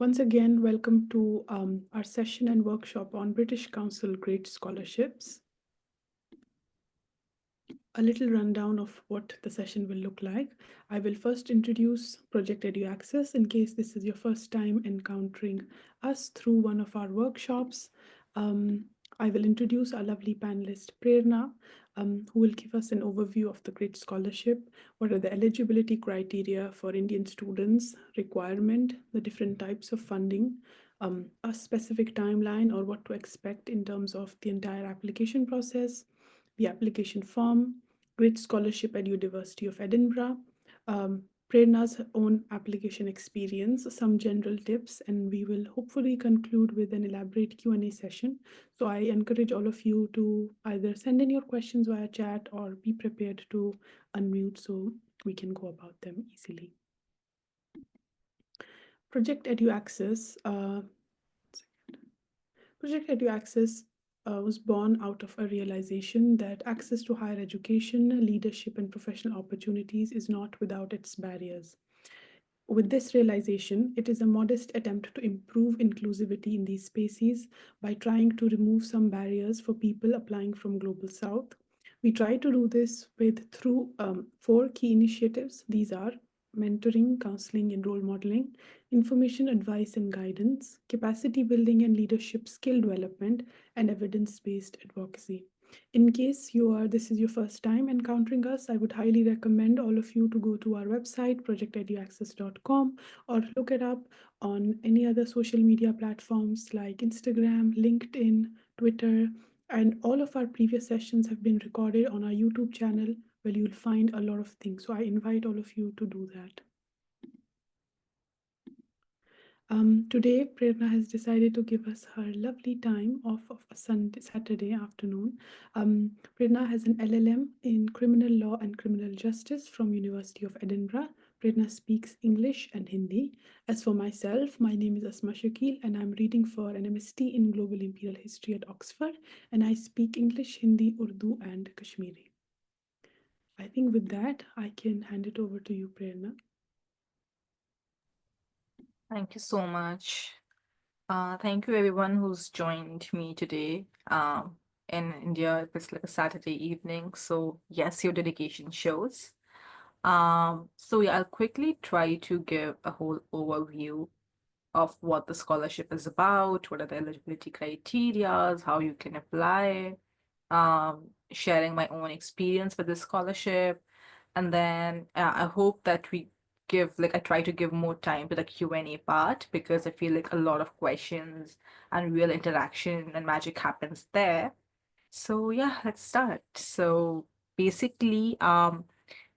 Once again, welcome to our session and workshop on British Council Great Scholarships. A little rundown of what the session will look like. I will first introduce Project EduAccess in case this is your first time encountering us through one of our workshops. Um, I will introduce our lovely panelist Prerna, who will give us an overview of the Great Scholarship, what are the eligibility criteria for Indian students, requirement, the different types of funding, a specific timeline or what to expect in terms of the entire application process, the application form, Great Scholarship at University of Edinburgh, Prerna's own application experience, some general tips, and we will hopefully conclude with an elaborate Q&A session. So I encourage all of you to either send in your questions via chat or be prepared to unmute so we can go about them easily. Project EduAccess. Project EduAccess was born out of a realization that access to higher education, leadership, and professional opportunities is not without its barriers. With this realization, it is a modest attempt to improve inclusivity in these spaces by trying to remove some barriers for people applying from Global South. We try to do this through four key initiatives. These are mentoring, counseling, and role modeling, information, advice, and guidance, capacity building and leadership skill development, and evidence-based advocacy. In case this is your first time encountering us, I would highly recommend all of you to go to our website, projecteduaccess.com, or look it up on any other social media platforms like Instagram, LinkedIn, Twitter, and all of our previous sessions have been recorded on our YouTube channel where you'll find a lot of things. So I invite all of you to do that. Today, Prerna has decided to give us her lovely time off of a Saturday afternoon. Prerna has an LLM in criminal law and criminal justice from University of Edinburgh. Prerna speaks English and Hindi. As for myself, my name is Asma Shakeel, and I'm reading for an MST in Global Imperial History at Oxford, and I speak English, Hindi, Urdu, and Kashmiri. I think with that, I can hand it over to you, Prerna. Thank you so much. Thank you everyone who's joined me today. In India, it's like a Saturday evening, so yes, your dedication shows. So yeah, I'll quickly try to give a whole overview of what the scholarship is about, what are the eligibility criteria, how you can apply, sharing my own experience with this scholarship, and then I hope that I try to give more time to the Q&A part because I feel like a lot of questions and real interaction and magic happens there. So yeah, let's start. So basically,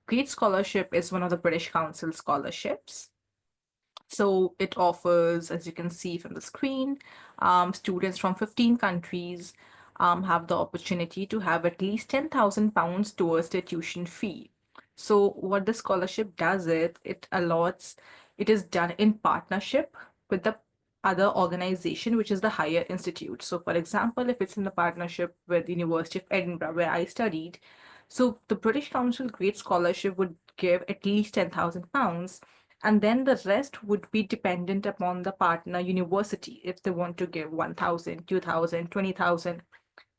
Great Scholarship is one of the British Council scholarships. So it offers, as you can see from the screen, students from 15 countries have the opportunity to have at least £10,000 towards their tuition fee. So what the scholarship does it is done in partnership with the other organization, which is the higher institute. So for example, if it's in the partnership with the University of Edinburgh, where I studied, so the British Council Great Scholarship would give at least £10,000, and then the rest would be dependent upon the partner university if they want to give 1,000, 2,000, 20,000,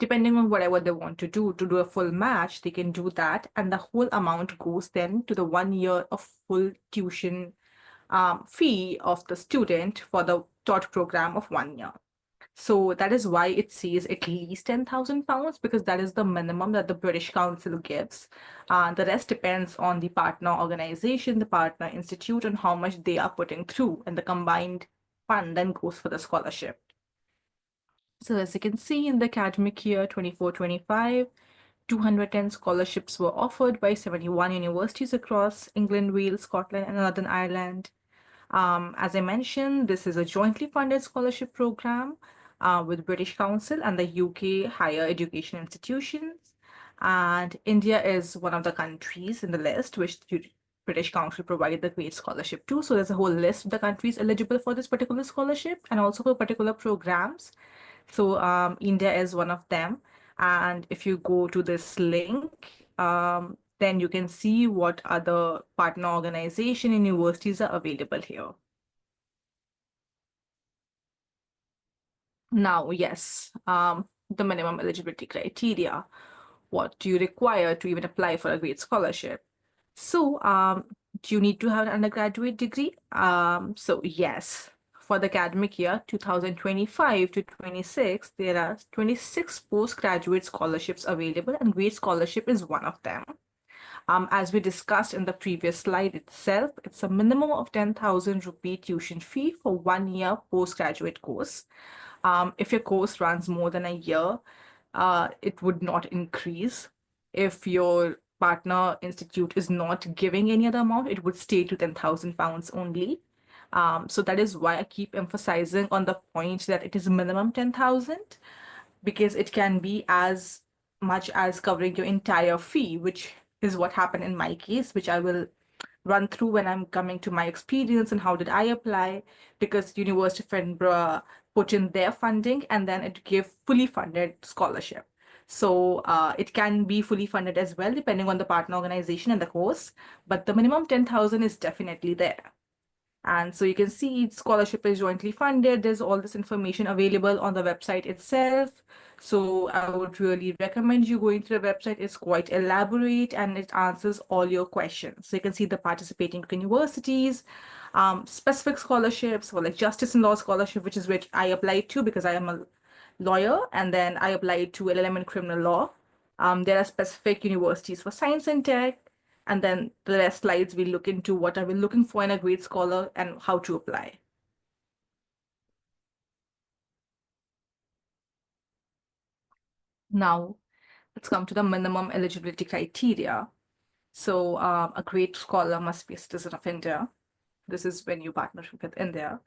depending on whatever they want to do a full match, they can do that, and the whole amount goes then to the 1 year of full tuition fee of the student for the taught program of 1 year. So that is why it says at least £10,000, because that is the minimum that the British Council gives. The rest depends on the partner organization, the partner institute, and how much they are putting through, and the combined fund then goes for the scholarship. So as you can see in the academic year 24-25, 210 scholarships were offered by 71 universities across England, Wales, Scotland, and Northern Ireland. As I mentioned, this is a jointly funded scholarship program with British Council and the UK higher education institutions. And India is one of the countries in the list which the British Council provided the Great Scholarship to. So there's a whole list of the countries eligible for this particular scholarship and also for particular programs. So India is one of them. And if you go to this link, then you can see what other partner organization and universities are available here. Now, yes, the minimum eligibility criteria. What do you require to even apply for a great scholarship? So, do you need to have an undergraduate degree? So yes, for the academic year 2025 to 26, there are 26 postgraduate scholarships available, and Great Scholarship is one of them. As we discussed in the previous slide itself, it's a minimum of 10,000 rupee tuition fee for 1 year postgraduate course. If your course runs more than a year, it would not increase. If your partner institute is not giving any other amount, it would stay to £10,000 only. So that is why I keep emphasizing on the point that it is minimum 10,000, because it can be as much as covering your entire fee, which is what happened in my case, which I will run through when I'm coming to my experience and how did I apply, because University of Edinburgh put in their funding and then it gave fully funded scholarship. So it can be fully funded as well, depending on the partner organization and the course, but the minimum 10,000 is definitely there. And so you can see each scholarship is jointly funded. There's all this information available on the website itself. So I would really recommend you going to the website. It's quite elaborate and it answers all your questions. So you can see the participating universities, specific scholarships, or like Justice and Law Scholarship, which is which I applied to because I am a lawyer, and then I applied to LLM in criminal law. There are specific universities for science and tech, and then the rest slides we look into what are we looking for in a great scholar and how to apply. Now, let's come to the minimum eligibility criteria. So, a great scholar must be a citizen of India. This is when you partner with India.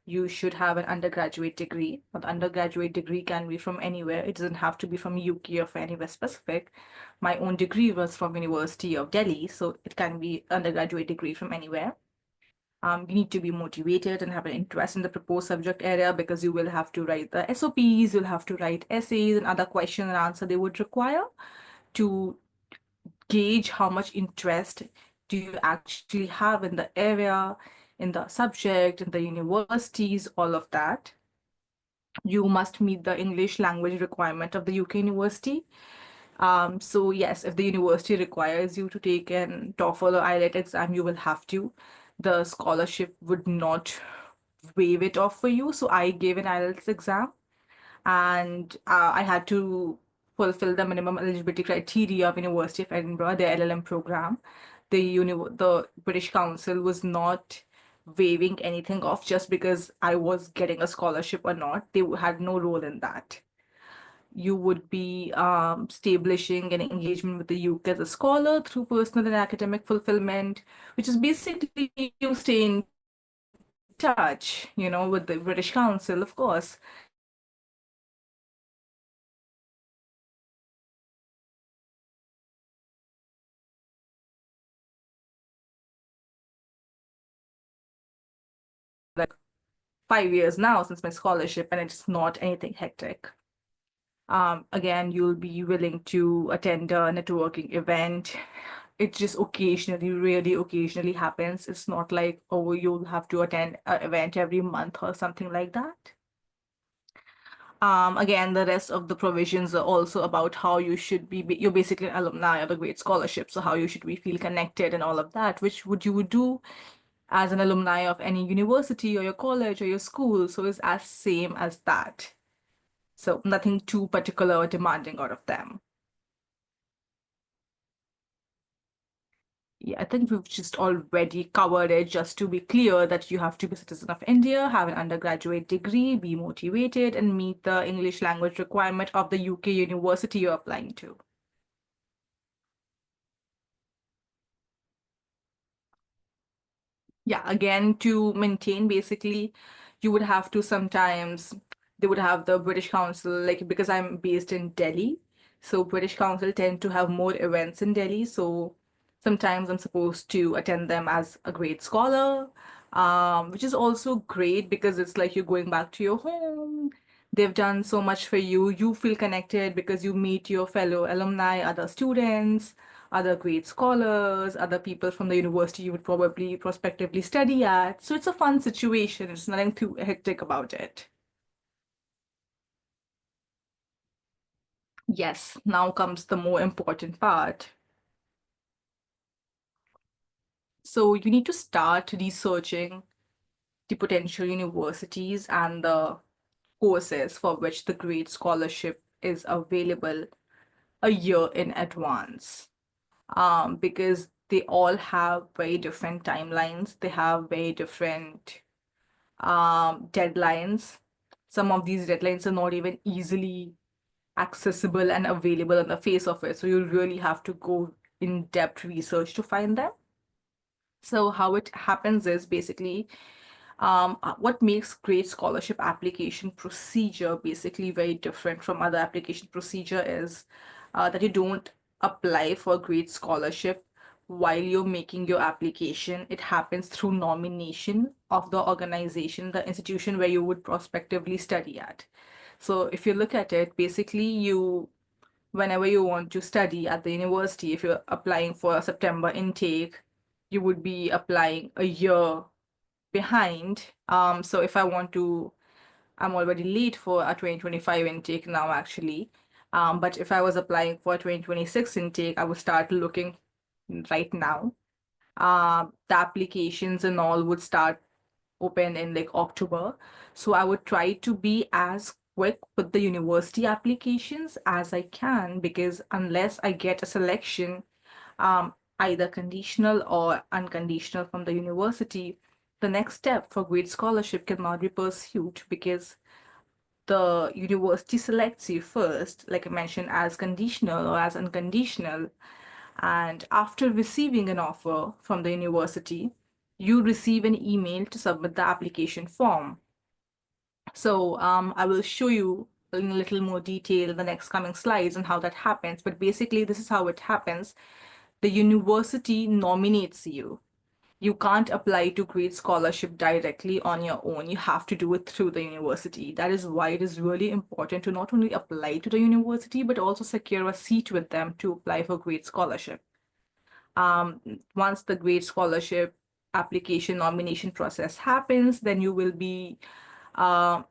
You should have an undergraduate degree. But undergraduate degree can be from anywhere. It doesn't have to be from UK or from anywhere specific. My own degree was from University of Delhi, so it can be undergraduate degree from anywhere. You need to be motivated and have an interest in the proposed subject area, because you will have to write the SOPs, you'll have to write essays and other question and answer they would require to gauge how much interest do you actually have in the area, in the subject, in the universities, all of that. You must meet the English language requirement of the UK university. So yes, if the university requires you to take an TOEFL or IELTS exam, you will have to. The scholarship would not waive it off for you. So I gave an IELTS exam, and I had to fulfill the minimum eligibility criteria of University of Edinburgh, their LLM program. The British Council was not waiving anything off just because I was getting a scholarship or not. They had no role in that. You would be establishing an engagement with the UK as a scholar through personal and academic fulfillment, which is basically you stay in touch, with the British Council, of course. Like 5 years now since my scholarship, and it's not anything hectic. Again, you'll be willing to attend a networking event. It just occasionally, really occasionally happens. It's not like, oh, you'll have to attend an event every month or something like that. Again, the rest of the provisions are also about how you should be, you're basically an alumni of a great scholarship, so how you should be feel connected and all of that, which you would do as an alumni of any university or your college or your school. So it's as same as that. So nothing too particular or demanding out of them. Yeah, I think we've just already covered it. Just to be clear, that you have to be a citizen of India, have an undergraduate degree, be motivated, and meet the English language requirement of the UK university you're applying to. Yeah, again, to maintain, basically, you would have to sometimes, they would have the British Council, like because I'm based in Delhi, so British Council tend to have more events in Delhi. So sometimes I'm supposed to attend them as a great scholar, which is also great because it's like you're going back to your home. They've done so much for you. You feel connected because you meet your fellow alumni, other students, other great scholars, other people from the university you would probably prospectively study at. So it's a fun situation. It's nothing too hectic about it. Yes, now comes the more important part. So you need to start researching the potential universities and the courses for which the grade scholarship is available a year in advance. Because they all have very different timelines, they have very different deadlines. Some of these deadlines are not even easily accessible and available on the face of it. So you really have to go in depth research to find them. So how it happens is basically what makes great scholarship application procedure basically very different from other application procedure is that you don't apply for a great scholarship while you're making your application. It happens through nomination of the organization, the institution where you would prospectively study at. So if you look at it, basically whenever you want to study at the university, if you're applying for a September intake, you would be applying a year behind. So if I want to, I'm already late for a 2025 intake now, actually. But if I was applying for a 2026 intake, I would start looking right now. The applications and all would start open in like October. So I would try to be as quick with the university applications as I can, because unless I get a selection, either conditional or unconditional from the university, the next step for grade scholarship cannot be pursued because the university selects you first, like I mentioned, as conditional or as unconditional. And after receiving an offer from the university, you receive an email to submit the application form. So I will show you in a little more detail in the next coming slides on how that happens. But basically, this is how it happens. The university nominates you. You can't apply to grade scholarship directly on your own. You have to do it through the university. That is why it is really important to not only apply to the university, but also secure a seat with them to apply for grade scholarship. Um, Once the grade scholarship application nomination process happens, then you will be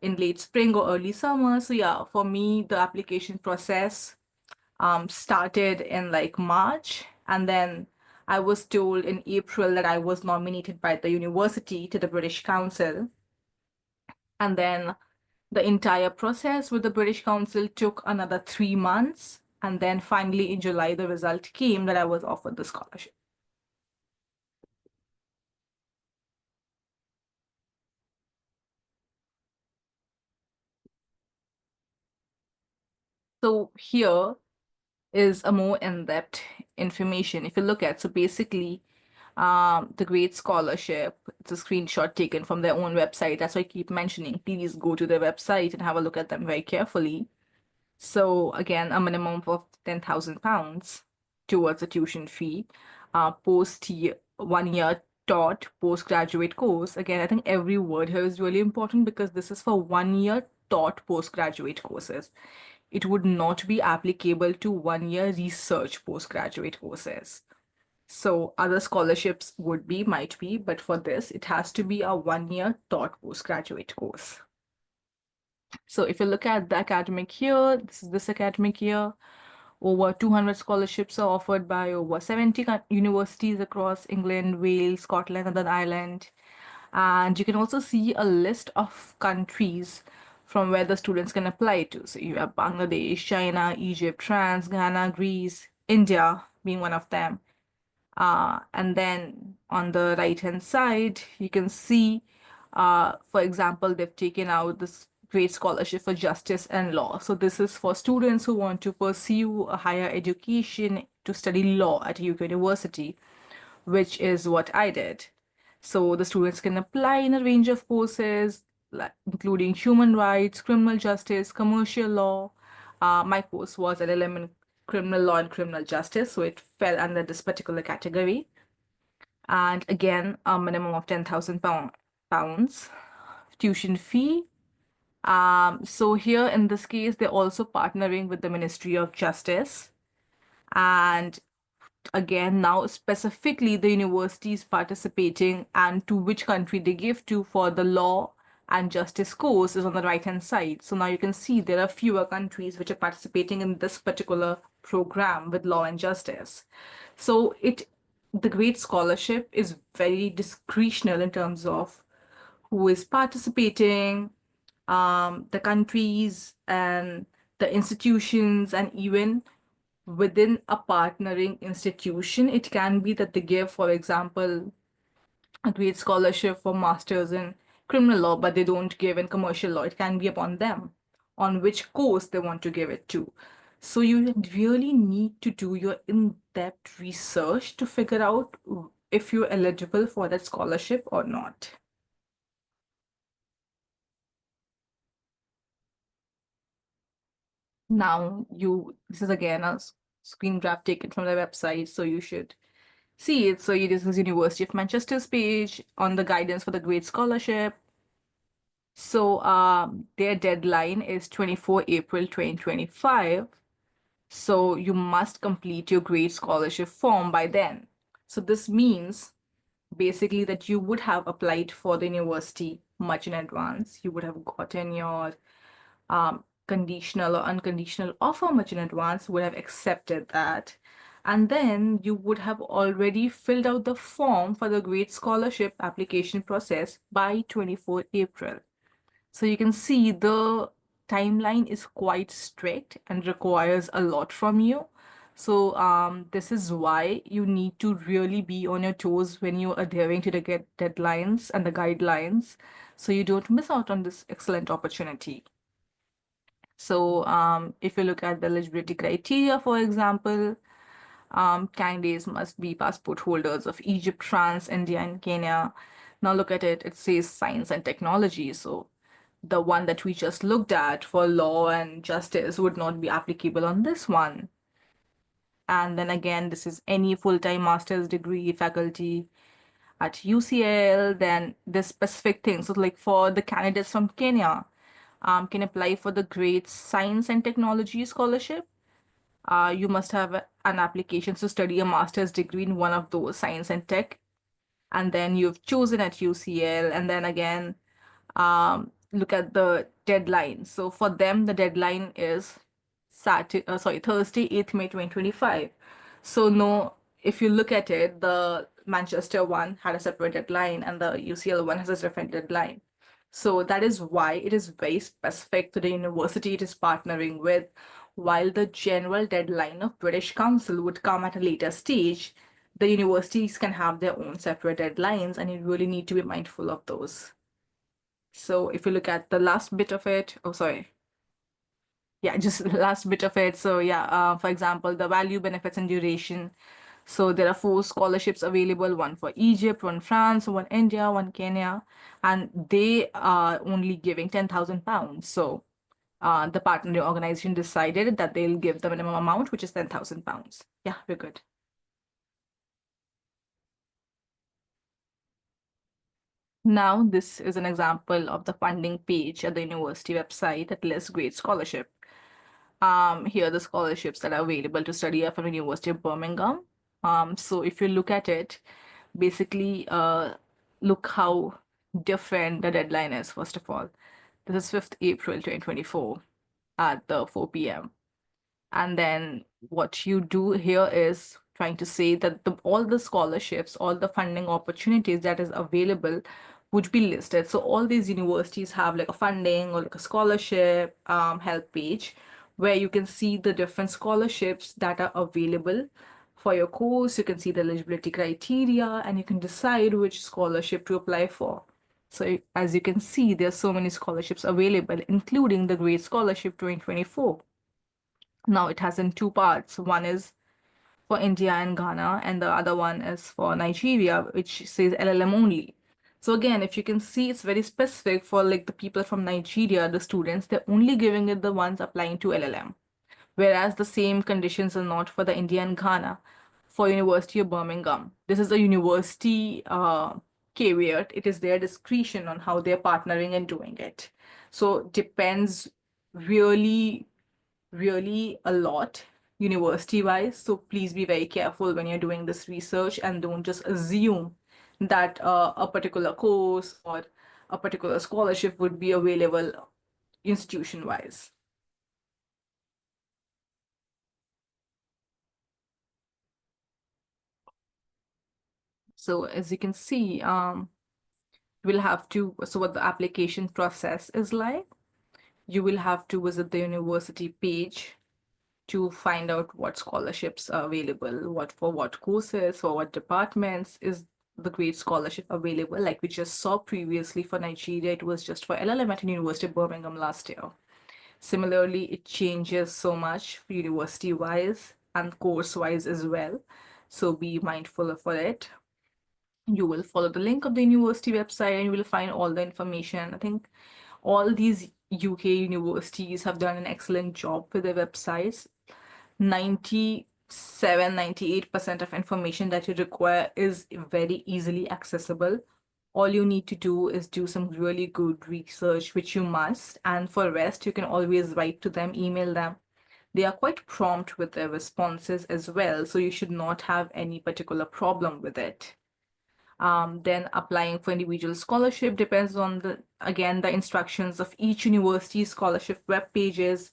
in late spring or early summer. So yeah, for me, the application process started in like March, and then I was told in April that I was nominated by the university to the British Council. And then the entire process with the British Council took another 3 months. And then finally in July, the result came that I was offered the scholarship. So here is a more in-depth information. If you look at, so basically, the Great Scholarship, it's a screenshot taken from their own website. That's why I keep mentioning. Please go to their website and have a look at them very carefully. So again, a minimum of £10,000 towards a tuition fee, post 1 year taught postgraduate course. Again, I think every word here is really important because this is for 1 year taught postgraduate courses. It would not be applicable to 1 year research postgraduate courses. So other scholarships would be, might be, but for this, it has to be a 1 year taught postgraduate course. So if you look at the academic year, this is this academic year, over 200 scholarships are offered by over 70 universities across England, Wales, Scotland, and then Ireland. And you can also see a list of countries from where the students can apply to. So you have Bangladesh, China, Egypt, France, Ghana, Greece, India being one of them. And then on the right-hand side, you can see, for example, they've taken out this great scholarship for justice and law. So this is for students who want to pursue a higher education to study law at a UK university, which is what I did. So the students can apply in a range of courses, including human rights, criminal justice, commercial law. My course was an LLM in criminal law and criminal justice, so it fell under this particular category. And again, a minimum of £10,000 tuition fee. So here in this case, they're also partnering with the Ministry of Justice. And again, now specifically the university is participating and to which country they give to for the law and justice course is on the right hand side. So now you can see there are fewer countries which are participating in this particular program with law and justice. So the great scholarship is very discretional in terms of who is participating, the countries and the institutions, and even within a partnering institution, it can be that they give, for example, a great scholarship for masters in criminal law, but they don't give in commercial law. It can be upon them on which course they want to give it to. So you really need to do your in-depth research to figure out if you're eligible for that scholarship or not. Now this is again a screen grab taken from the website, so you should see it. So this is University of Manchester's page on the guidance for the Great Scholarship. So their deadline is 24 April 2025. So you must complete your Great Scholarship form by then. So this means basically that you would have applied for the university much in advance. You would have gotten your conditional or unconditional offer much in advance, would have accepted that. And then you would have already filled out the form for the Great Scholarship application process by 24 April. So you can see the timeline is quite strict and requires a lot from you. So this is why you need to really be on your toes when you're adhering to the deadlines and the guidelines, so you don't miss out on this excellent opportunity. So if you look at the eligibility criteria, for example, candidates must be passport holders of Egypt, France, India, and Kenya. Now look at it, it says science and technology. So the one that we just looked at for law and justice would not be applicable on this one. And then again, this is any full-time master's degree faculty at UCL, then this specific thing. So like for the candidates from Kenya, can apply for the Great Science and Technology Scholarship. You must have an application to study a master's degree in one of those science and tech, and then you've chosen at UCL, and then again, look at the deadline. So for them, the deadline is Thursday, 8th May 2025. So no, if you look at it, the Manchester one had a separate deadline and the UCL one has a different deadline. So that is why it is very specific to the university it is partnering with, while the general deadline of British Council would come at a later stage. The universities can have their own separate deadlines, and you really need to be mindful of those. So if you look at the last bit of it, oh, sorry. Yeah, just the last bit of it. So yeah, for example, the value, benefits, and duration. So there are 4 scholarships available, one for Egypt, one France, one India, one Kenya, and they are only giving £10,000. So the partner organization decided that they'll give the minimum amount, which is £10,000. Yeah, we're good. Now, this is an example of the funding page at the university website that lists great scholarship. Here are the scholarships that are available to study at the University of Birmingham. So if you look at it, basically, look how different the deadline is, first of all. This is 5th April 2024 at the 4 p.m. And then what you do here is trying to say that all the scholarships, all the funding opportunities that is available would be listed. So all these universities have like a funding or like a scholarship help page where you can see the different scholarships that are available for your course. You can see the eligibility criteria and you can decide which scholarship to apply for. So as you can see, there's so many scholarships available, including the Great Scholarship 2024. Now it has in 2 parts. One is for India and Ghana, and the other one is for Nigeria, which says LLM only. So again, if you can see, it's very specific for like the people from Nigeria, the students, they're only giving it the ones applying to LLM. Whereas the same conditions are not for the India and Ghana for University of Birmingham. This is a university caveat. It is their discretion on how they're partnering and doing it. So depends really really a lot university wise. So please be very careful when you're doing this research and don't just assume that a particular course or a particular scholarship would be available institution wise. So as you can see, we'll have to, so what the application process is like, you will have to visit the university page to find out what scholarships are available, what for what courses, for what departments is the great scholarship available. Like we just saw previously for Nigeria, it was just for LLM at University of Birmingham last year. Similarly, it changes so much university-wise and course-wise as well. So be mindful of it. You will follow the link of the university website and you will find all the information. I think all these UK universities have done an excellent job with their websites. 97, 98% of information that you require is very easily accessible. All you need to do is do some really good research, which you must. And for rest, you can always write to them, email them. They are quite prompt with their responses as well, so you should not have any particular problem with it. Then applying for individual scholarship depends on the instructions of each university's scholarship web pages.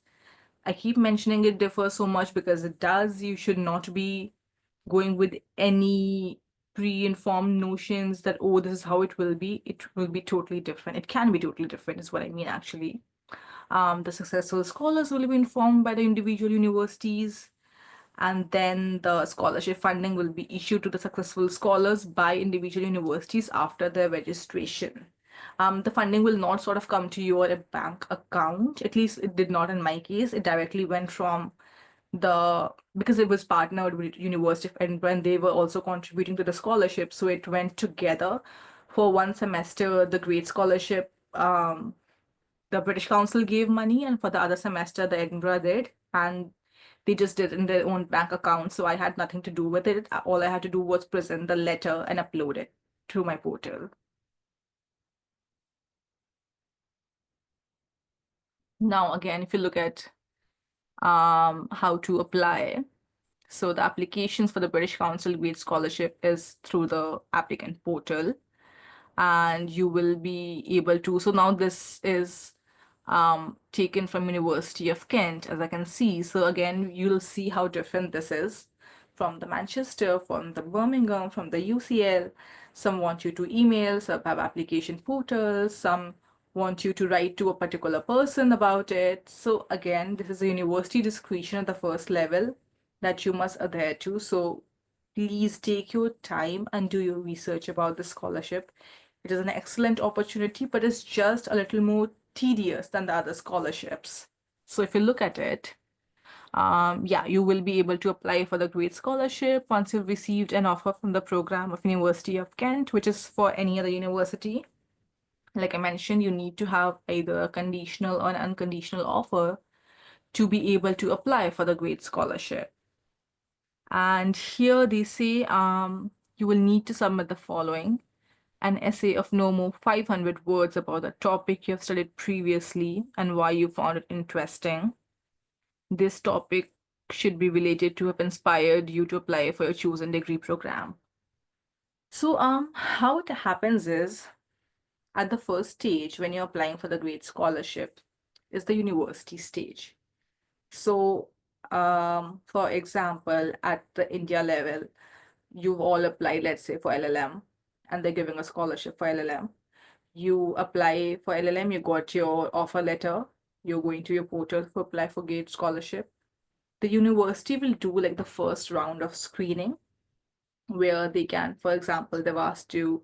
I keep mentioning it differs so much because it does. You should not be going with any pre-informed notions that, oh, this is how it will be. It will be totally different. It can be totally different, is what I mean, actually. The successful scholars will be informed by the individual universities, and then the scholarship funding will be issued to the successful scholars by individual universities after their registration. The funding will not sort of come to your bank account. At least it did not in my case. It directly went from because it was partnered with University of Edinburgh and they were also contributing to the scholarship. So it went together for one semester, the Great Scholarship. The British Council gave money, and for the other semester, the Edinburgh did. And they just did in their own bank account. So I had nothing to do with it. All I had to do was present the letter and upload it to my portal. Now, again, if you look at how to apply, so the applications for the British Council Great Scholarship is through the applicant portal, and you will be able to. So now this is taken from University of Kent, as I can see. So again, you'll see how different this is from the Manchester, from the Birmingham, from the UCL. Some want you to email, some have application portals, some want you to write to a particular person about it. So again, this is a university discretion at the first level that you must adhere to. So please take your time and do your research about the scholarship. It is an excellent opportunity, but it's just a little more tedious than the other scholarships. So if you look at it, yeah, you will be able to apply for the Great Scholarship once you've received an offer from the program of University of Kent, which is for any other university. Like I mentioned, you need to have either a conditional or an unconditional offer to be able to apply for the Great Scholarship. And here they say you will need to submit the following: an essay of no more 500 words about the topic you have studied previously and why you found it interesting. This topic should be related to have inspired you to apply for your chosen degree program. So, how it happens is at the first stage when you're applying for the Great Scholarship is the university stage. So, for example, at the India level, you've all applied, let's say, for LLM, and they're giving a scholarship for LLM. You apply for LLM, you got your offer letter, you're going to your portal to apply for Gate Scholarship. The university will do like the first round of screening where they can, for example, they've asked you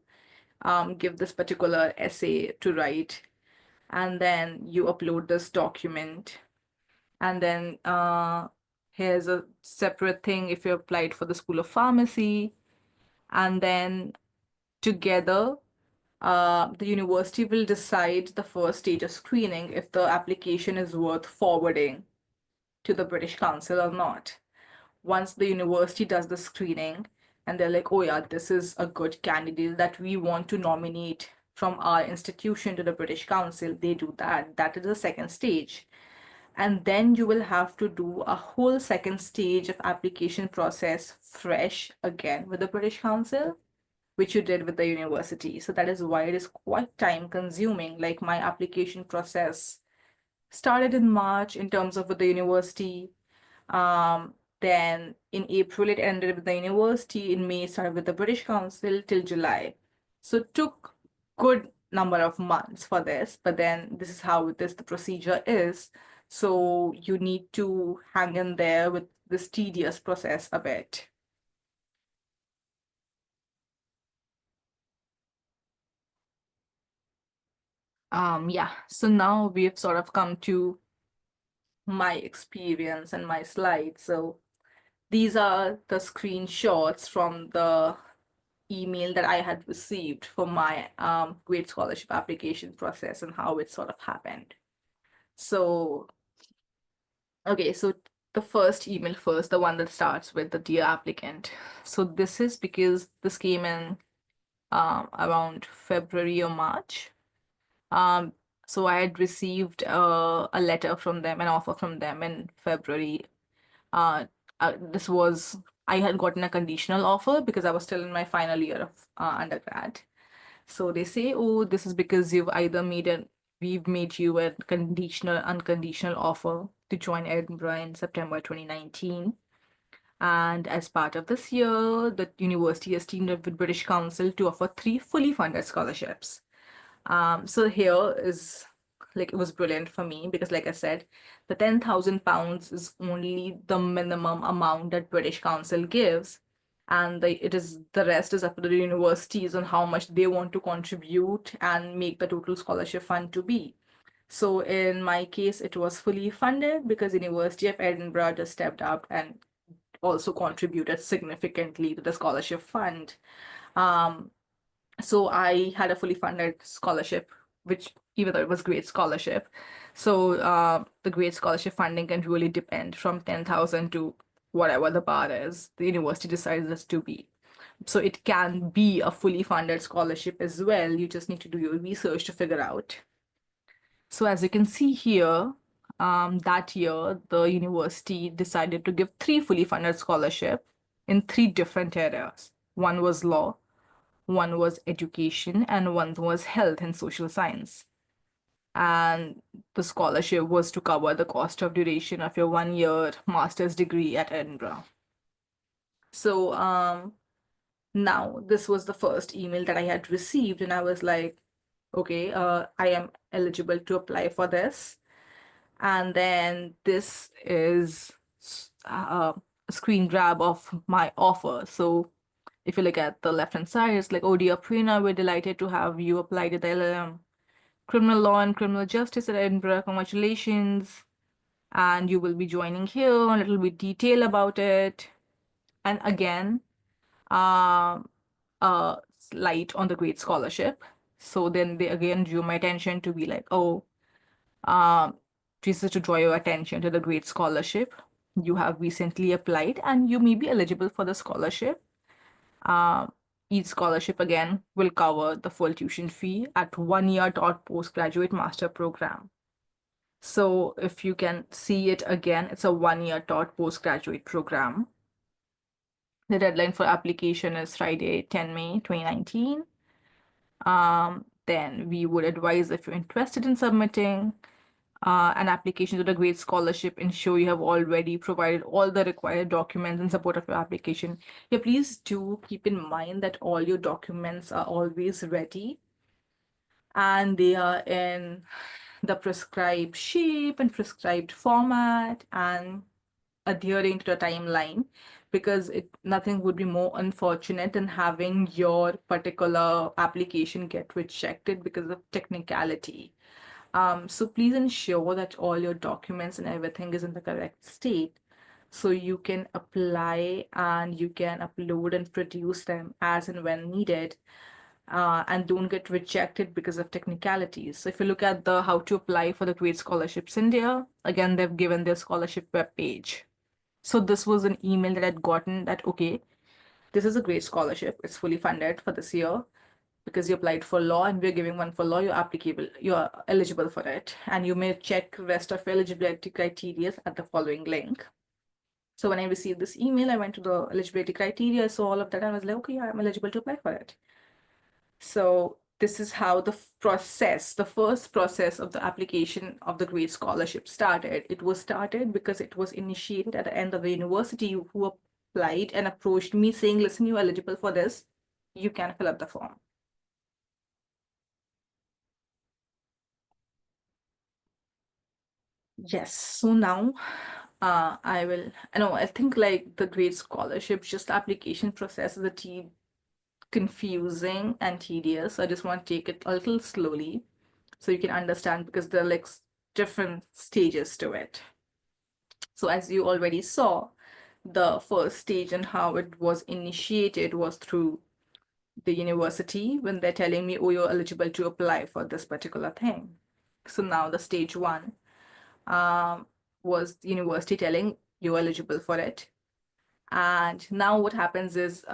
give this particular essay to write, and then you upload this document, and then here's a separate thing if you applied for the School of Pharmacy, and then together the university will decide the first stage of screening if the application is worth forwarding to the British Council or not. Once the university does the screening and they're like, oh yeah, this is a good candidate that we want to nominate from our institution to the British Council, they do that. That is the second stage. And then you will have to do a whole second stage of application process fresh again with the British Council, which you did with the university. So that is why it is quite time consuming. Like my application process started in March in terms of with the university. Then in April it ended with the university. In May it started with the British Council till July. So it took good number of months for this, but then this is how this the procedure is. So you need to hang in there with this tedious process a bit. Yeah, so now we've sort of come to my experience and my slides. So these are the screenshots from the email that I had received for my grade scholarship application process and how it sort of happened. So, okay, so the first email first, the one that starts with the dear applicant. So this is because this came in around February or March. Um, so I had received a letter from them, an offer from them in February. Uh, this was, I had gotten a conditional offer because I was still in my final year of undergrad. So they say, oh, this is because we've made you a conditional, unconditional offer to join Edinburgh in September 2019. And as part of this year, the university has teamed up with British Council to offer 3 fully funded scholarships. So here is like it was brilliant for me because, like I said, the £10,000 is only the minimum amount that British Council gives, and it is the rest is up to the universities on how much they want to contribute and make the total scholarship fund to be. So in my case, it was fully funded because University of Edinburgh just stepped up and also contributed significantly to the scholarship fund. Um, so I had a fully funded scholarship, which even though it was grade scholarship, so the grade scholarship funding can really depend from 10,000 to whatever the bar is the university decides it to be. So it can be a fully funded scholarship as well. You just need to do your research to figure out. So as you can see here, that year the university decided to give 3 fully funded scholarship in 3 different areas. One was law, one was education, and one was health and social science. And the scholarship was to cover the cost of duration of your 1 year master's degree at Edinburgh. So now this was the first email that I had received, and I was like, okay, I am eligible to apply for this. And then this is a screen grab of my offer. So if you look at the left hand side, it's like, oh dear Prerna, we're delighted to have you apply to the LLM Criminal Law and Criminal Justice at Edinburgh. Congratulations. And you will be joining here, a little bit detail about it. And again, um, a slide on the Great Scholarship. So then they again drew my attention to be like, oh, um, this is to draw your attention to the Great Scholarship. You have recently applied and you may be eligible for the scholarship. Uh, each scholarship again will cover the full tuition fee at 1 year taught postgraduate master program. So if you can see it again, it's a 1 year taught postgraduate program. The deadline for application is Friday, 10 May 2019. Then we would advise if you're interested in submitting an application to the Great Scholarship, ensure you have already provided all the required documents in support of your application. Yeah, please do keep in mind that all your documents are always ready and they are in the prescribed shape and prescribed format and adhering to the timeline, because nothing would be more unfortunate than having your particular application get rejected because of technicality. So please ensure that all your documents and everything is in the correct state so you can apply and you can upload and produce them as and when needed, and don't get rejected because of technicalities. So if you look at the how to apply for the Great Scholarships India, again, they've given their scholarship web page. So this was an email that I'd gotten that, okay, this is a great scholarship. It's fully funded for this year because you applied for law and we're giving one for law. You're eligible for it. And you may check rest of eligibility criteria at the following link. So when I received this email, I went to the eligibility criteria, so all of that, I was like, okay, yeah, I'm eligible to apply for it. So this is how the process, the first process of the application of the Great Scholarship started. It was started because it was initiated at the end of the university who applied and approached me saying, listen, you're eligible for this. You can fill up the form. Yes, so now I think like the Great Scholarship, just the application process is a confusing and tedious. I just want to take it a little slowly so you can understand because there are like different stages to it. So as you already saw, the first stage and how it was initiated was through the university when they're telling me, oh, you're eligible to apply for this particular thing. So now the stage one um, was the university telling you're eligible for it. And now what happens is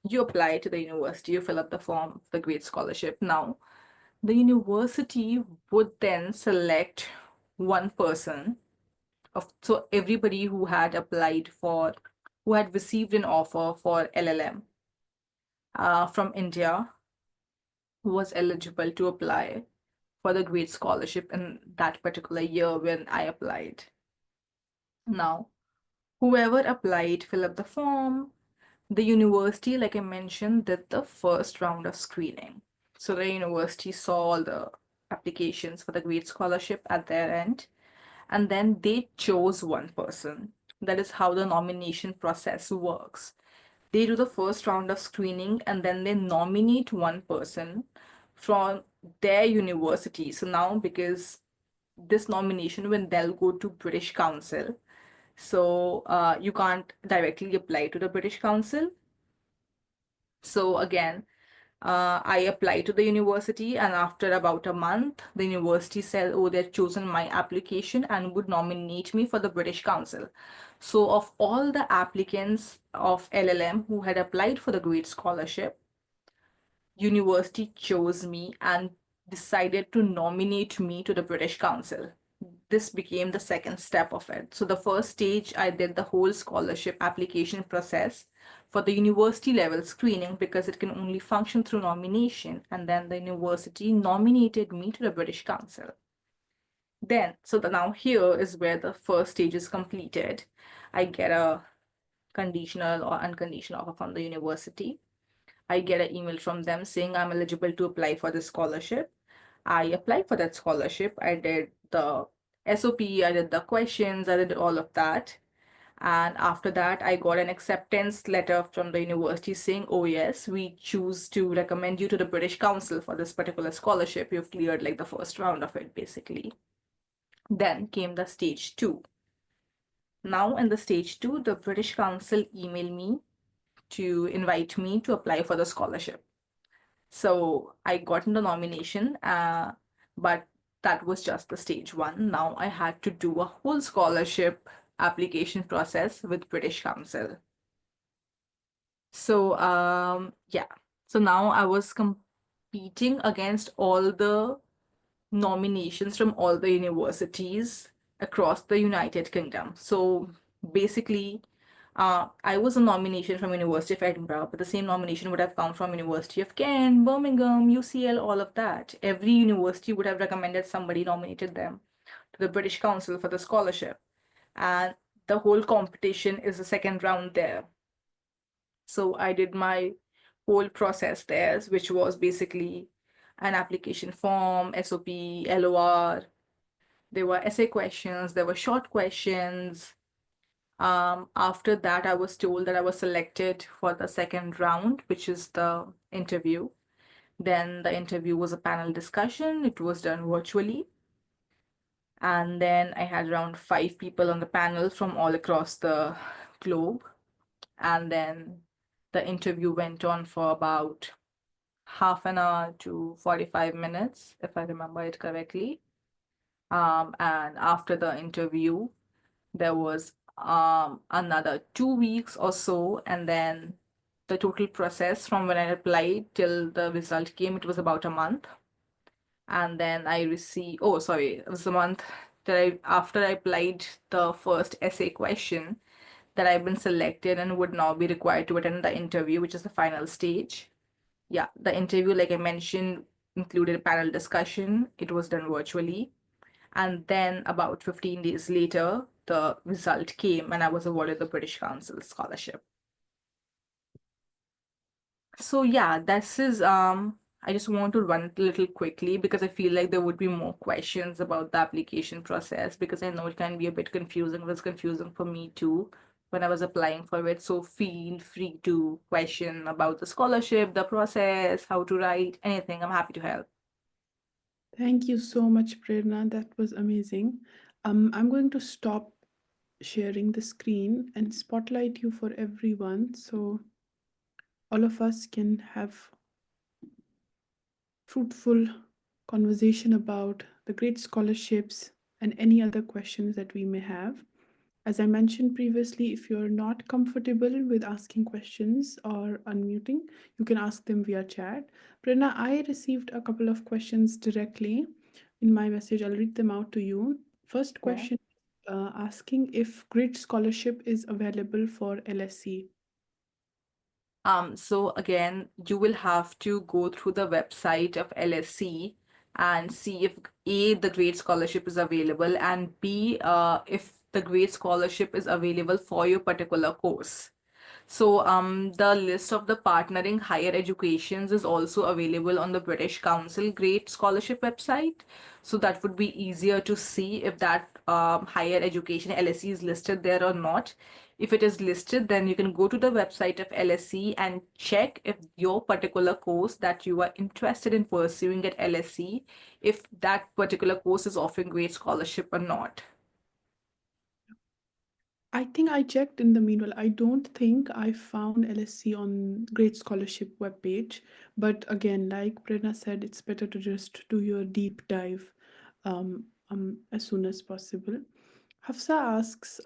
you apply to the university, you fill up the form, the Great Scholarship. Now, the university would then select one person so everybody who had applied for, who had received an offer for LLM from India, who was eligible to apply for the Great Scholarship in that particular year when I applied. Now, whoever applied, fill up the form. The university, like I mentioned, did the first round of screening. So the university saw all the applications for the Great Scholarship at their end, and then they chose one person. That is how the nomination process works. They do the first round of screening and then they nominate one person from their university. So now, because this nomination, when they'll go to British Council, so you can't directly apply to the British Council. So again, I applied to the university, and after about a month, the university said, oh, they've chosen my application and would nominate me for the British Council. So, of all the applicants of LLM who had applied for the Great Scholarship, university chose me and decided to nominate me to the British Council. This became the second step of it. So the first stage, I did the whole scholarship application process for the university level screening because it can only function through nomination. And then the university nominated me to the British Council. Then, now here is where the first stage is completed. I get a conditional or unconditional offer from the university. I get an email from them saying I'm eligible to apply for this scholarship. I applied for that scholarship. I did the SOP, I did the questions, I did all of that. And after that, I got an acceptance letter from the university saying, oh, yes, we choose to recommend you to the British Council for this particular scholarship. You've cleared like the first round of it, basically. Then came the stage two. Now, in the stage two, the British Council emailed me to invite me to apply for the scholarship. So I got in the nomination, but that was just the stage one. Now I had to do a whole scholarship application process with British Council. So yeah, so now I was competing against all the nominations from all the universities across the United Kingdom. So basically, I was a nomination from University of Edinburgh, but the same nomination would have come from University of Kent, Birmingham, UCL, all of that. Every university would have recommended somebody, nominated them to the British Council for the scholarship. And the whole competition is the second round there. So I did my whole process there, which was basically an application form, SOP, LOR. There were essay questions, there were short questions. After that, I was told that I was selected for the second round, which is the interview. Then the interview was a panel discussion. It was done virtually. And then I had around 5 people on the panel from all across the globe. And then the interview went on for about half an hour to 45 minutes, if I remember it correctly. And after the interview, there was another 2 weeks or so, and then the total process from when I applied till the result came, it was about a month. And then I received, oh, sorry, it was a month that after I applied the first essay question, that I've been selected and would now be required to attend the interview, which is the final stage. Yeah, the interview, like I mentioned, included a panel discussion. It was done virtually. And then about 15 days later, the result came and I was awarded the British Council scholarship. So yeah, this is I just want to run it a little quickly because I feel like there would be more questions about the application process because I know it can be a bit confusing. It was confusing for me too when I was applying for it. So feel free to question about the scholarship, the process, how to write, anything. I'm happy to help. Thank you so much, Prerna. That was amazing. I'm going to stop sharing the screen and spotlight you for everyone so all of us can have fruitful conversation about the great scholarships and any other questions that we may have. As I mentioned previously, if you're not comfortable with asking questions or unmuting, you can ask them via chat. Prerna, I received a couple of questions directly in my message. I'll read them out to you. First Okay. question asking if grid scholarship is available for LSC. So again, you will have to go through the website of LSC and see if A, the grade scholarship is available, and B, if the grade scholarship is available for your particular course. So the list of the partnering higher educations is also available on the British Council Great Scholarship website. So that would be easier to see if that higher education LSE is listed there or not. If it is listed, then you can go to the website of LSE and check if your particular course that you are interested in pursuing at LSE, if that particular course is offering great scholarship or not. I think I checked in the meanwhile. I don't think I found LSC on Great Scholarship webpage. But again, like Prerna said, it's better to just do your deep dive as soon as possible. Hafsa asks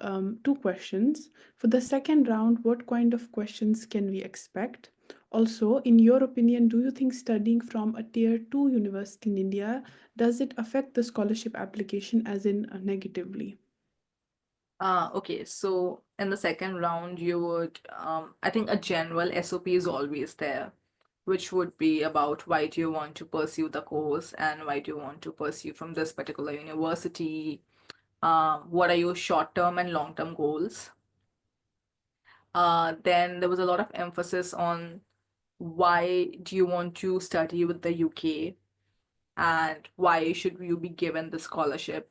two questions. For the second round, what kind of questions can we expect? Also, in your opinion, do you think studying from a tier 2 university in India, does it affect the scholarship application as in negatively? Okay, so in the second round, you would, I think a general SOP is always there, which would be about why do you want to pursue the course and why do you want to pursue from this particular university? What are your short-term and long-term goals? Then there was a lot of emphasis on why do you want to study with the UK and why should you be given the scholarship?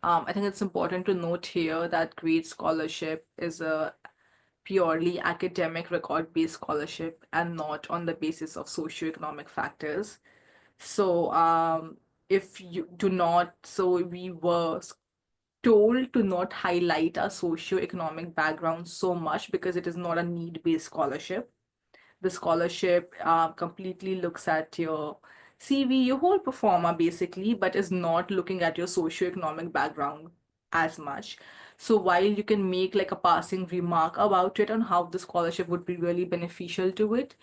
I think it's important to note here that grade scholarship is a purely academic record-based scholarship and not on the basis of socioeconomic factors. So, if you do not, so we were told to not highlight our socioeconomic background so much because it is not a need-based scholarship. The scholarship completely looks at your CV, your whole performer basically, but is not looking at your socioeconomic background as much. So while you can make like a passing remark about it on how the scholarship would be really beneficial to it,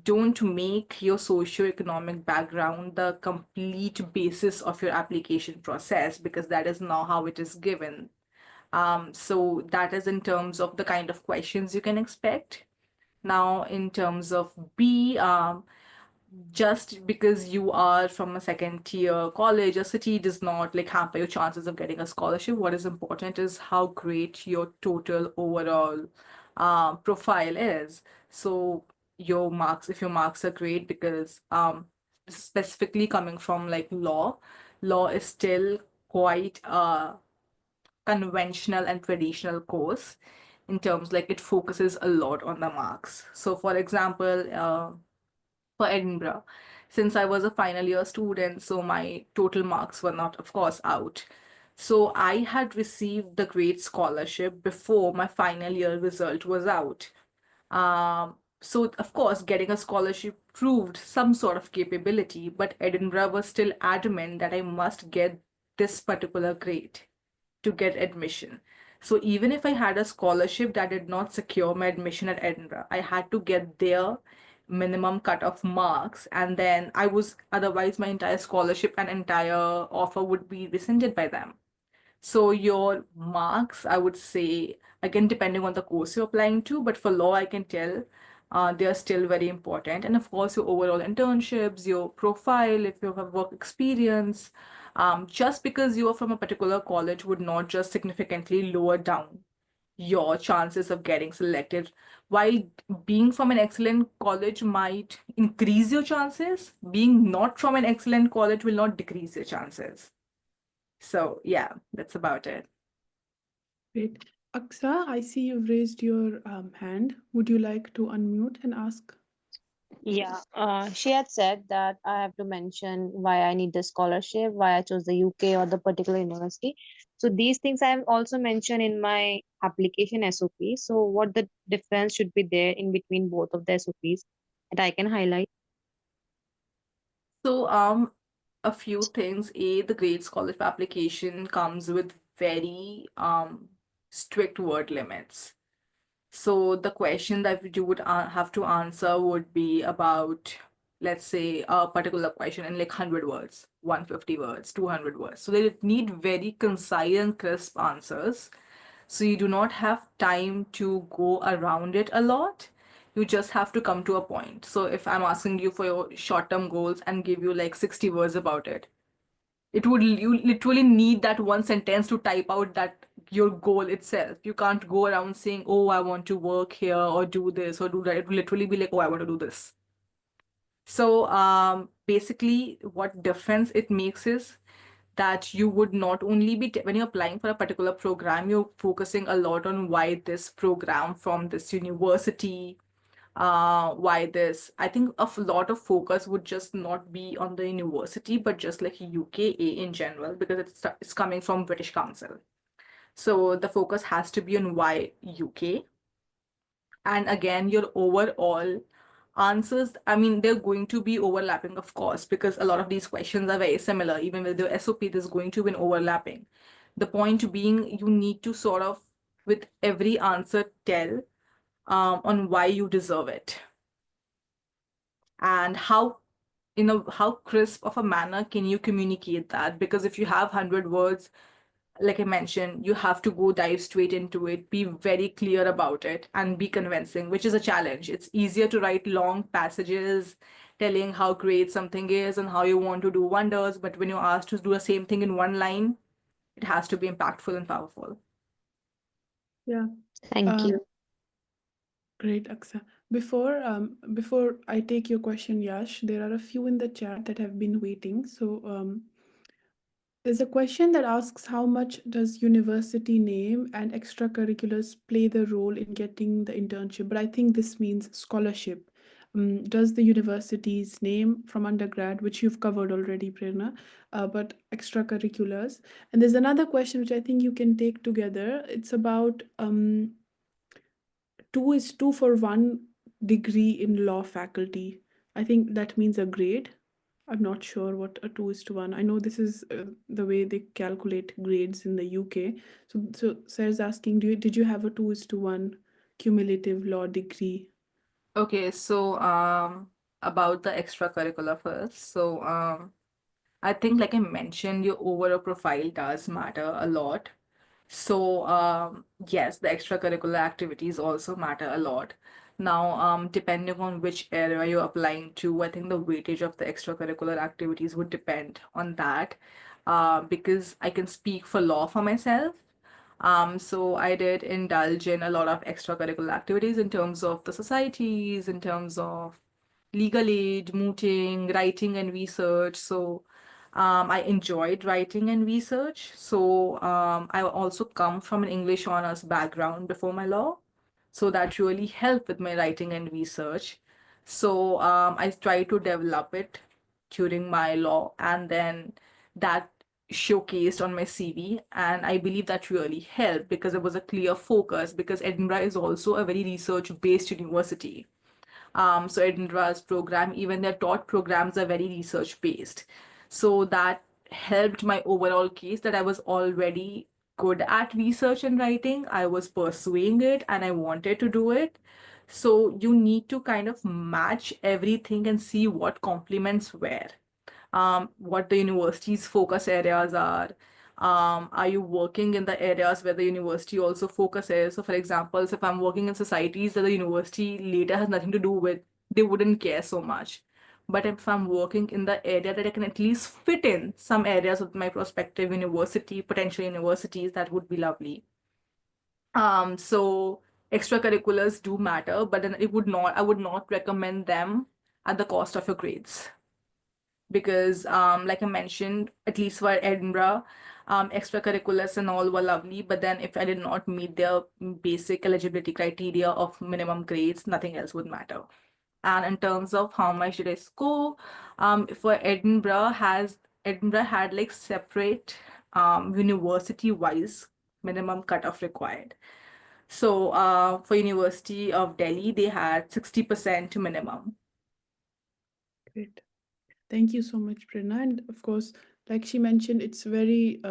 don't make your socioeconomic background the complete basis of your application process because that is not how it is given. So that is in terms of the kind of questions you can expect. Now, in terms of B, just because you are from a second tier college or city does not like hamper your chances of getting a scholarship. What is important is how great your total overall profile is. So your marks, if your marks are great, because specifically coming from like law is still quite conventional and traditional course in terms like it focuses a lot on the marks. So for example, for Edinburgh, since I was a final year student, so my total marks were not, of course, out. So I had received the grade scholarship before my final year result was out. So of course, getting a scholarship proved some sort of capability, but Edinburgh was still adamant that I must get this particular grade to get admission. So even if I had a scholarship that did not secure my admission at Edinburgh, I had to get their minimum cut-off marks, and then otherwise my entire scholarship and entire offer would be rescinded by them. So your marks, I would say, again, depending on the course you're applying to, but for law, I can tell they are still very important. And of course, your overall internships, your profile, if you have work experience, just because you are from a particular college would not just significantly lower down your chances of getting selected. While being from an excellent college might increase your chances, being not from an excellent college will not decrease your chances. So, yeah, that's about it. Great. Aksa, I see you've raised your hand. Would you like to unmute and ask? Yeah, she had said that I have to mention why I need the scholarship, why I chose the UK or the particular university. So these things I have also mentioned in my application SOP. So what the difference should be there in between both of the SOPs that I can highlight? So, a few things. A, the grade scholarship application comes with very strict word limits. So the question that you would have to answer would be about, let's say, a particular question in like 100 words, 150 words, 200 words. So they need very concise and crisp answers. So you do not have time to go around it a lot. You just have to come to a point. So if I'm asking you for your short-term goals and give you like 60 words about it, you literally need that one sentence to type out that your goal itself. You can't go around saying, oh, I want to work here or do this or do that. It will literally be like, oh, I want to do this. So basically what difference it makes is that you would not only be when you're applying for a particular program, you're focusing a lot on why this program from this university, why this. I think lot of focus would just not be on the university, but just like UKA in general, because it's coming from British Council. So the focus has to be on why UK. And again, your overall answers, I mean, they're going to be overlapping, of course, because a lot of these questions are very similar. Even with the SOP, there's going to be an overlapping. The point being, you need to sort of, with every answer, tell on why you deserve it and how crisp of a manner can you communicate that. Because if you have 100 words, like I mentioned, you have to go dive straight into it, be very clear about it, and be convincing, which is a challenge. It's easier to write long passages telling how great something is and how you want to do wonders, but when you're asked to do the same thing in one line, it has to be impactful and powerful. Yeah. Thank you. Great, Aksa. Before I take your question, Yash, there are a few in the chat that have been waiting. So there's a question that asks how much does university name and extracurriculars play the role in getting the internship? But I think this means scholarship. Does the university's name from undergrad, which you've covered already, Prerna, but extracurriculars? And there's another question which I think you can take together. It's about 2:1 for one degree in law faculty. I think that means a grade. I'm not sure what a 2:1. I know this is the way they calculate grades in the UK. So Sarah's asking, did you have a 2:1 cumulative law degree? Okay, so about the extracurricular first. So I think, like I mentioned, your overall profile does matter a lot. So, yes, the extracurricular activities also matter a lot. Now, depending on which area you're applying to, I think the weightage of the extracurricular activities would depend on that. Because I can speak for law for myself. So I did indulge in a lot of extracurricular activities in terms of the societies, in terms of legal aid, mooting, writing and research. So I enjoyed writing and research. So I also come from an English honors background before my law. So that really helped with my writing and research. So I tried to develop it during my law, and then that showcased on my CV. And I believe that really helped because it was a clear focus, because Edinburgh is also a very research-based university. So Edinburgh's program, even their taught programs are very research based. So that helped my overall case that I was already good at research and writing. I was pursuing it and I wanted to do it. So you need to kind of match everything and see what complements where, what the university's focus areas are, Are you working in the areas where the university also focuses? So, for example, so if I'm working in societies that the university later has nothing to do with, they wouldn't care so much. But if I'm working in the area that I can at least fit in some areas of my prospective university, potential universities, that would be lovely. So extracurriculars do matter, but then I would not recommend them at the cost of your grades. Because like I mentioned, at least for Edinburgh, extracurriculars and all were lovely, but then if I did not meet their basic eligibility criteria of minimum grades, nothing else would matter. And in terms of how much did I score, for Edinburgh had like separate university-wise minimum cutoff required. So for University of Delhi, they had 60% minimum. Great. Thank you so much, Prerna. And of course, like she mentioned, it's very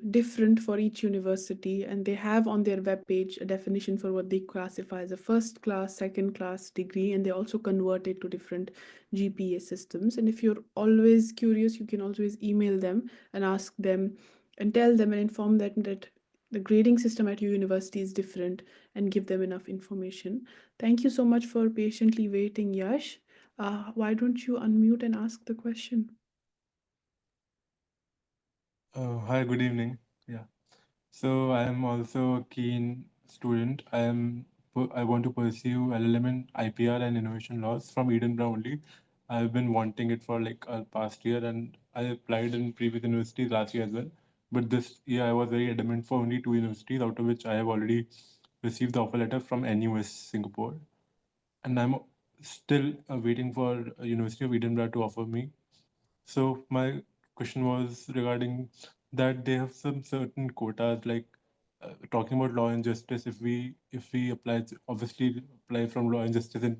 different for each university, and they have on their webpage a definition for what they classify as a first class, second class degree, and they also convert it to different GPA systems. And if you're always curious, you can always email them and ask them and tell them and inform them that the grading system at your university is different and give them enough information. Thank you so much for patiently waiting, Yash. Why don't you unmute and ask the question? Hi, good evening. Yeah. So I am also a keen student. I want to pursue LLM in IPR and innovation laws from Edinburgh only. I've been wanting it for like a past year, and I applied in previous universities last year as well. But this year I was very adamant for only two universities, out of which I have already received the offer letter from NUS Singapore, and I'm still waiting for University of Edinburgh to offer me. So my question was regarding that they have some certain quotas, like talking about law and justice. If we apply, obviously apply from law and justice in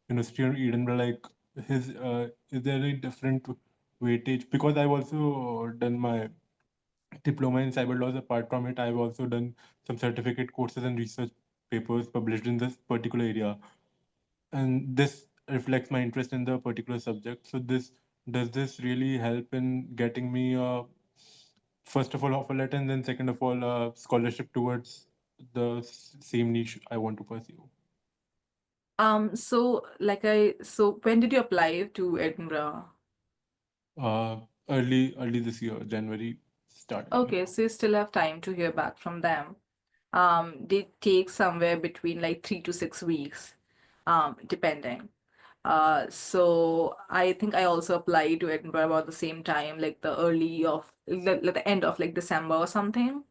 University of Edinburgh, like his is there any different weightage? Because I've also done my diploma in cyber laws. Apart from it, I've also done some certificate courses and research papers published in this particular area, and this reflects my interest in the particular subject. So this does this really help in getting me first of all offer letter, and then second of all scholarship towards the same niche I want to pursue? So when did you apply to Edinburgh? uh early this year, January starting, Okay, yeah. so you still have time to hear back from them. They take somewhere between like 3 to 6 weeks, depending. So I think I also applied to Edinburgh about the same time, like the end of like December or something.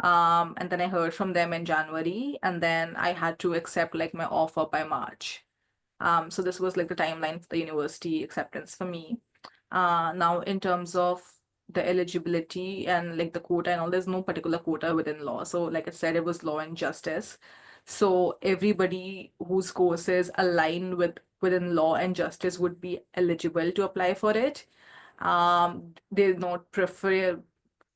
And then I heard from them in January, and then I had to accept like my offer by March. So this was like the timeline for the university acceptance for me. Now in terms of the eligibility and like the quota and all, there's no particular quota within law. So like I said, it was law and justice. So everybody whose courses align within law and justice would be eligible to apply for it. They not prefer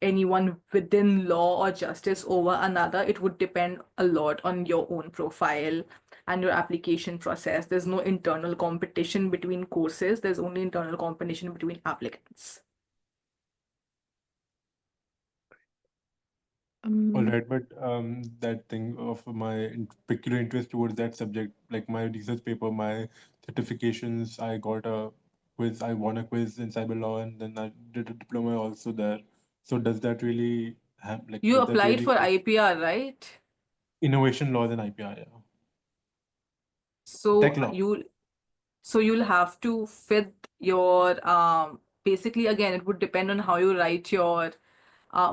anyone within law or justice over another. It would depend a lot on your own profile and your application process. There's no internal competition between courses, there's only internal competition between applicants. All Um, right, but that thing of my peculiar interest towards that subject, like my research paper, my certifications, I got a quiz, I won a quiz in cyber law, and then I did a diploma also there. So does that really have, like, You does that applied really for IPR, right? innovation laws and IPR, yeah. Tech So law. you'll have to fit your basically again it would depend on how you write your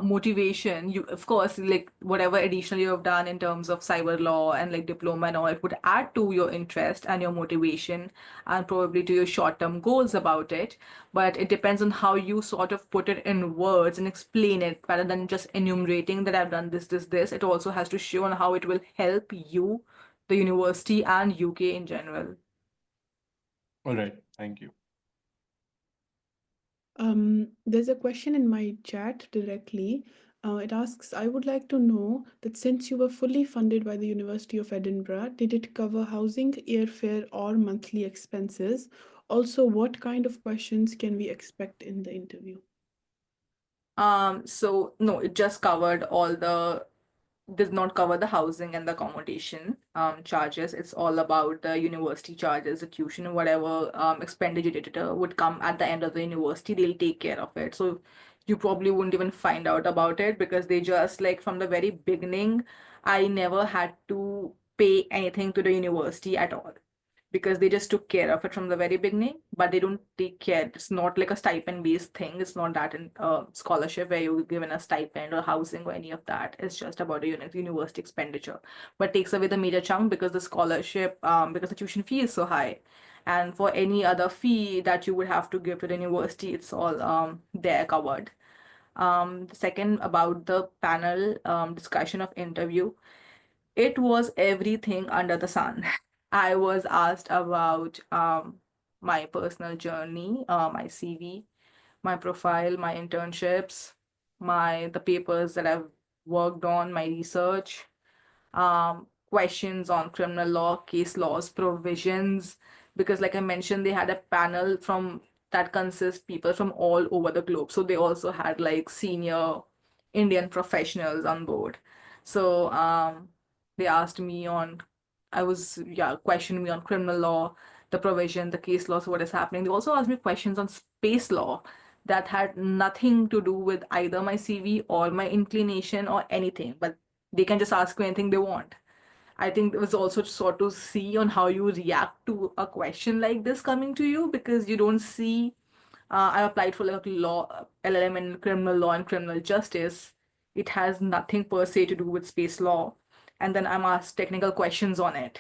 motivation. You of course like whatever additional you have done in terms of cyber law and like diploma and all, it would add to your interest and your motivation and probably to your short-term goals about it. But it depends on how you sort of put it in words and explain it rather than just enumerating that I've done this. It also has to show on how it will help you, the university and UK in general. All right, thank you. there's a question in my chat directly. It asks, I would like to know that since you were fully funded by the University of Edinburgh, did it cover housing, airfare, or monthly expenses? Also, what kind of questions can we expect in the interview? So no, it just covered all the does not cover the housing and the accommodation charges. It's all about the university charges, the tuition, whatever expenditure would come at the end of the university, they'll take care of it. So you probably wouldn't even find out about it because they just like from the very beginning, I never had to pay anything to the university at all because they just took care of it from the very beginning, but they don't take care. It's not like a stipend based thing. It's not that in scholarship where you're given a stipend or housing or any of that. It's just about a university expenditure, but takes away the major chunk because the scholarship, because the tuition fee is so high. And for any other fee that you would have to give to the university, it's all there covered. The second about the panel discussion of interview, it was everything under the sun. I was asked about my personal journey, my CV, my profile, my internships, my the papers that I've worked on, my research, questions on criminal law, case laws, provisions, because like I mentioned, they had a panel from that consists people from all over the globe. So they also had like senior Indian professionals on board. So they asked me on, I was, yeah, questioned me on criminal law, the provision, the case laws, what is happening. They also asked me questions on space law that had nothing to do with either my CV or my inclination or anything, but they can just ask you anything they want. I think it was also sort of see on how you react to a question like this coming to you because you don't see. I applied for like law, LLM in criminal law and criminal justice. It has nothing per se to do with space law. And then I'm asked technical questions on it.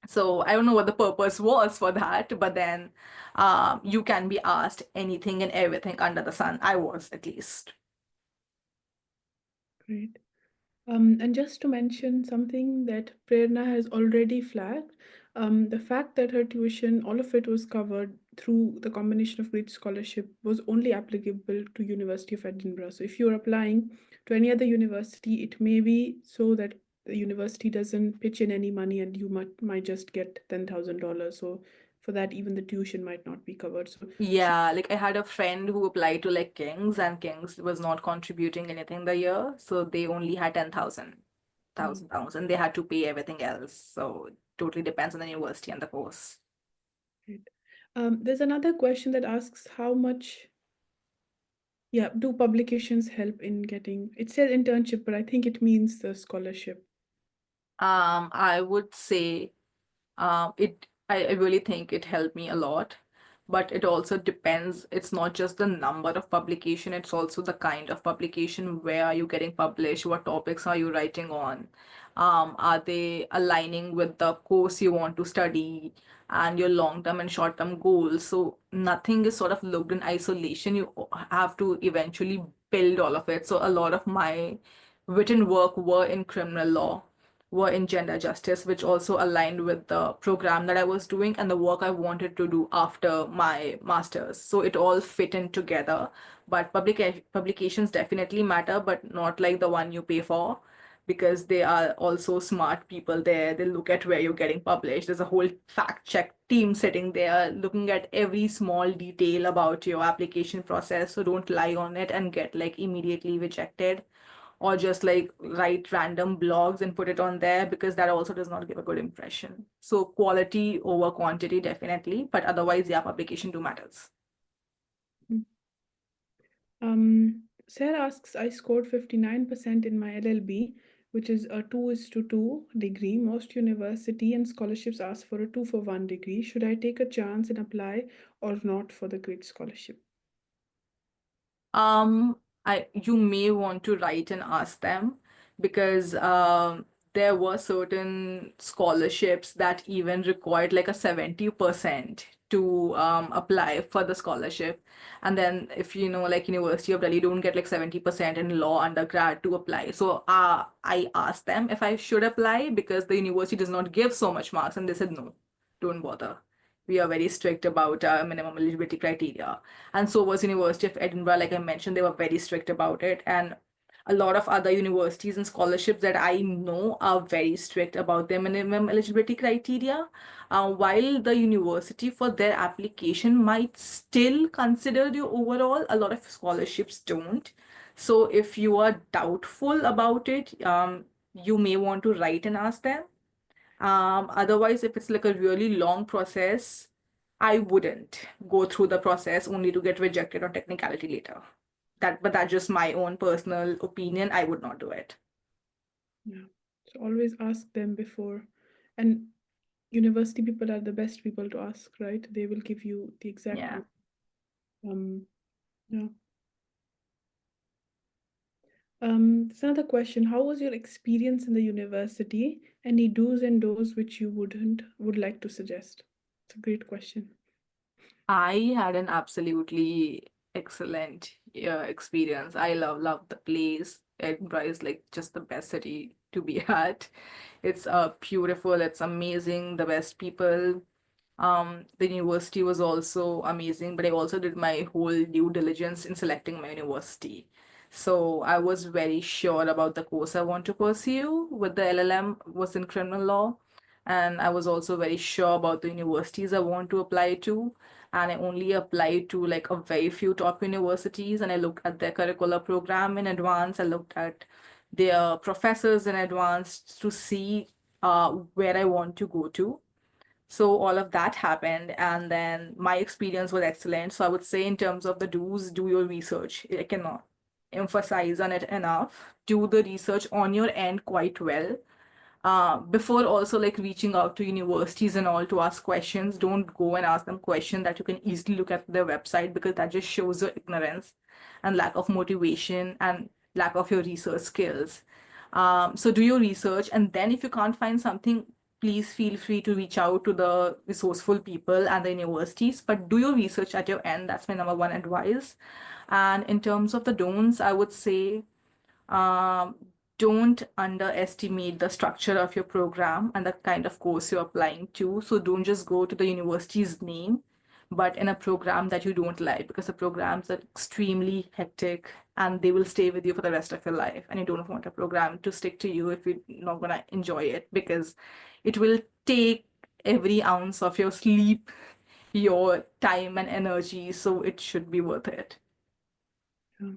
So I don't know what the purpose was for that, but then you can be asked anything and everything under the sun. I was at least. Great. And just to mention something that Prerna has already flagged, the fact that her tuition, all of it was covered through the combination of great scholarship was only applicable to University of Edinburgh. So if you're applying to any other university, it may be so that the university doesn't pitch in any money and you might just get $10,000. So for that, even the tuition might not be covered. So she, Yeah, like I had a friend who applied to like King's and King's was not contributing anything the year, so they only had 10,000 pounds and they had to pay everything else. So it totally depends on the university and the course. right. There's another question that asks how much, yeah, do publications help in getting, it says internship, but I think it means the scholarship. I would say I really think it helped me a lot, but it also depends. It's not just the number of publication, it's also the kind of publication. Where are you getting published? What topics are you writing on? Are they aligning with the course you want to study and your long-term and short-term goals? So nothing is sort of looked in isolation. You have to eventually build all of it. So a lot of my written work were in criminal law, were in gender justice, which also aligned with the program that I was doing and the work I wanted to do after my master's. So it all fit in together. But publications definitely matter, but not like the one you pay for, because they are also smart people there. They look at where you're getting published. There's a whole fact check team sitting there looking at every small detail about your application process. So don't lie on it and get like immediately rejected or just like write random blogs and put it on there because that also does not give a good impression. So quality over quantity definitely, but otherwise, yeah, publication do matters. Sarah asks, I scored 59% in my LLB, which is a 2:2 degree. Most university and scholarships ask for a 2-for-1 degree. Should I take a chance and apply or not for the great scholarship? Um, you may want to write and ask them because there were certain scholarships that even required like a 70% to apply for the scholarship. And then if you know, like University of Delhi don't get like 70% in law undergrad to apply. So I asked them if I should apply because the university does not give so much marks, and they said no, don't bother. We are very strict about minimum eligibility criteria, and so was University of Edinburgh. Like I mentioned, they were very strict about it. And a lot of other universities and scholarships that I know are very strict about their minimum eligibility criteria. While the university for their application might still consider you overall, a lot of scholarships don't. So if you are doubtful about it, you may want to write and ask them. Otherwise, if it's like a really long process, I wouldn't go through the process only to get rejected on technicality later. But that's just my own personal opinion. I would not do it. Yeah. So always ask them before. And university people are the best people to ask, right? They will give you the exact Yeah. answer. Yeah. There's another question. How was your experience in the university? Any do's and don'ts which you would like to suggest? It's a great question. I had an absolutely excellent experience. I love the place. Edinburgh is like just the best city to be at. It's beautiful, it's amazing, the best people. The university was also amazing, but I also did my whole due diligence in selecting my university. So I was very sure about the course I want to pursue with the LLM was in criminal law. And I was also very sure about the universities I want to apply to. And I only applied to like a very few top universities, and I looked at their curricular program in advance. I looked at their professors in advance to see where I want to go to. So all of that happened, and then my experience was excellent. So I would say, in terms of the do's, do your research. I cannot emphasize on it enough. Do the research on your end quite well. Before also like reaching out to universities and all to ask questions, don't go and ask them questions that you can easily look at their website, because that just shows your ignorance and lack of motivation and lack of your research skills. So do your research, and then if you can't find something, please feel free to reach out to the resourceful people and the universities, but do your research at your end. That's my number one advice. And in terms of the don'ts, I would say, um, don't underestimate the structure of your program and the kind of course you're applying to. So don't just go to the university's name, but in a program that you don't like, because the programs are extremely hectic and they will stay with you for the rest of your life. And you don't want a program to stick to you if you're not going to enjoy it, because it will take every ounce of your sleep, your time, and energy. So it should be worth it. Yeah.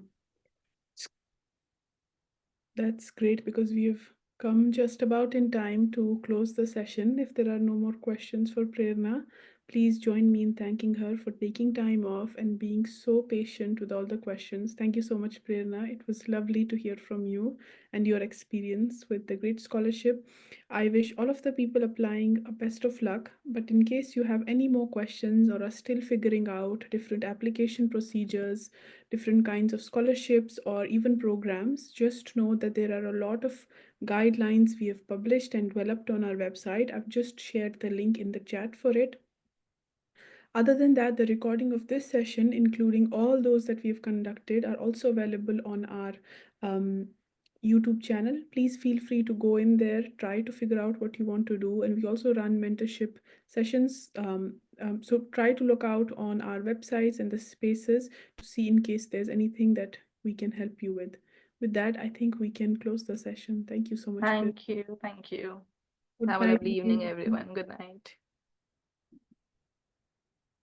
That's great, because we've come just about in time to close the session. If there are no more questions for Prerna, please join me in thanking her for taking time off and being so patient with all the questions. Thank you so much, Prerna. It was lovely to hear from you and your experience with the great scholarship. I wish all of the people applying a best of luck. But in case you have any more questions or are still figuring out different application procedures, different kinds of scholarships, or even programs, just know that there are a lot of guidelines we have published and developed on our website. I've just shared the link in the chat for it. Other than that, the recording of this session, including all those that we've conducted, are also available on our um, YouTube channel. Please feel free to go in there, try to figure out what you want to do. And we also run mentorship sessions. So try to look out on our websites and the spaces to see in case there's anything that we can help you with. With that, I think we can close the session. Thank you so much. Thank you. Thank you. Good Have a night, lovely evening, everyone. everyone. Good night.